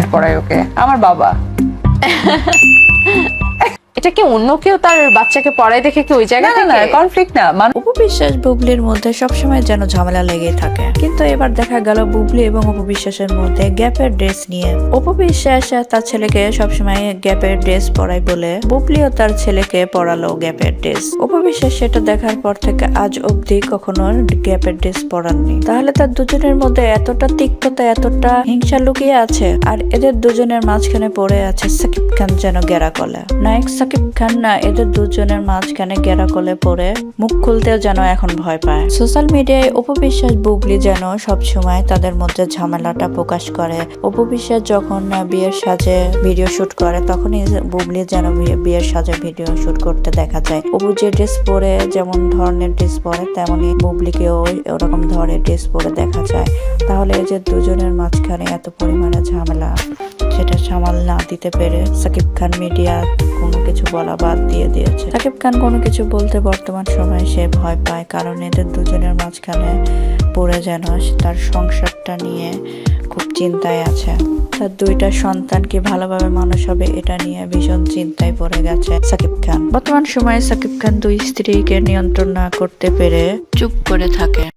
পড়ায় ওকে আমার বাবা। এটা কি অন্য কেউ তার বাচ্চাকে পড়ায় দেখে কি ওই জায়গা না না থেকে কনফ্লিক্ট না অপু বিশ্বাস বুবলির মধ্যে সবসময় যেন ঝামেলা লেগেই থাকে, কিন্তু এবার দেখা গেল বুবলি এবং অপু বিশ্বাসের মধ্যে গ্যাপের ড্রেস নিয়ে। অপু বিশ্বাস তার ছেলেকে সবসময় গ্যাপের ড্রেস পরায় বলে বুবলিও তার ছেলেকে পরালো গ্যাপের ড্রেস। অপু বিশ্বাস সেটা দেখার পর থেকে আজ অবধি কখনো গ্যাপের ড্রেস পরাননি। তাহলে তার দুজনের মধ্যে এতটা তিক্ততা, এতটা হিংসা লুকিয়ে আছে, আর এদের দুজনের মাঝখানে পড়ে আছে সাকিব খান যেন গেরাকলে। নায়ক সাকিব খান না এদের দুজনের মাঝখানে গেরাকলে পড়ে মুখ খুলতেও যেন এখন ভয় পায়। সোশ্যাল মিডিয়ায় অপু বিশ্বাস বুবলি যেন সবসময় তাদের মধ্যে ঝামেলাটা প্রকাশ করে। অপু বিশ্বাস যখন বিয়ের সাজে ভিডিও শুট করে তখনই বুবলি যেন বিয়ের সাজে ভিডিও শুট করতে দেখা যায়। অপু যে ড্রেস পরে যেমন ধরনের ড্রেস পরে তেমনি বুবলিকেও ওরকম ধরনের ড্রেস পরে দেখা যায়। তাহলে এই যে দুজনের মাঝখানে এত পরিমাণে ঝামেলা, সেটা সামাল না দিতে পেরে সাকিব খান মিডিয়া কোনো কিছু বলা বাদ দিয়ে দিয়েছে। সাকিব খান কোনো কিছু বলতে বর্তমান সময়ে সে ভয় পায়, কারণ এদের দুজনের মাঝখানে পড়ে যেন তার সংসারটা নিয়ে খুব চিন্তায় আছে। তার দুইটা সন্তান কি ভালোভাবে মানুষ হবে এটা নিয়ে ভীষণ চিন্তায় পড়ে গেছে সাকিব খান। বর্তমান সময়ে সাকিব খান দুই স্ত্রীকে নিয়ন্ত্রণ না করতে পেরে চুপ করে থাকে।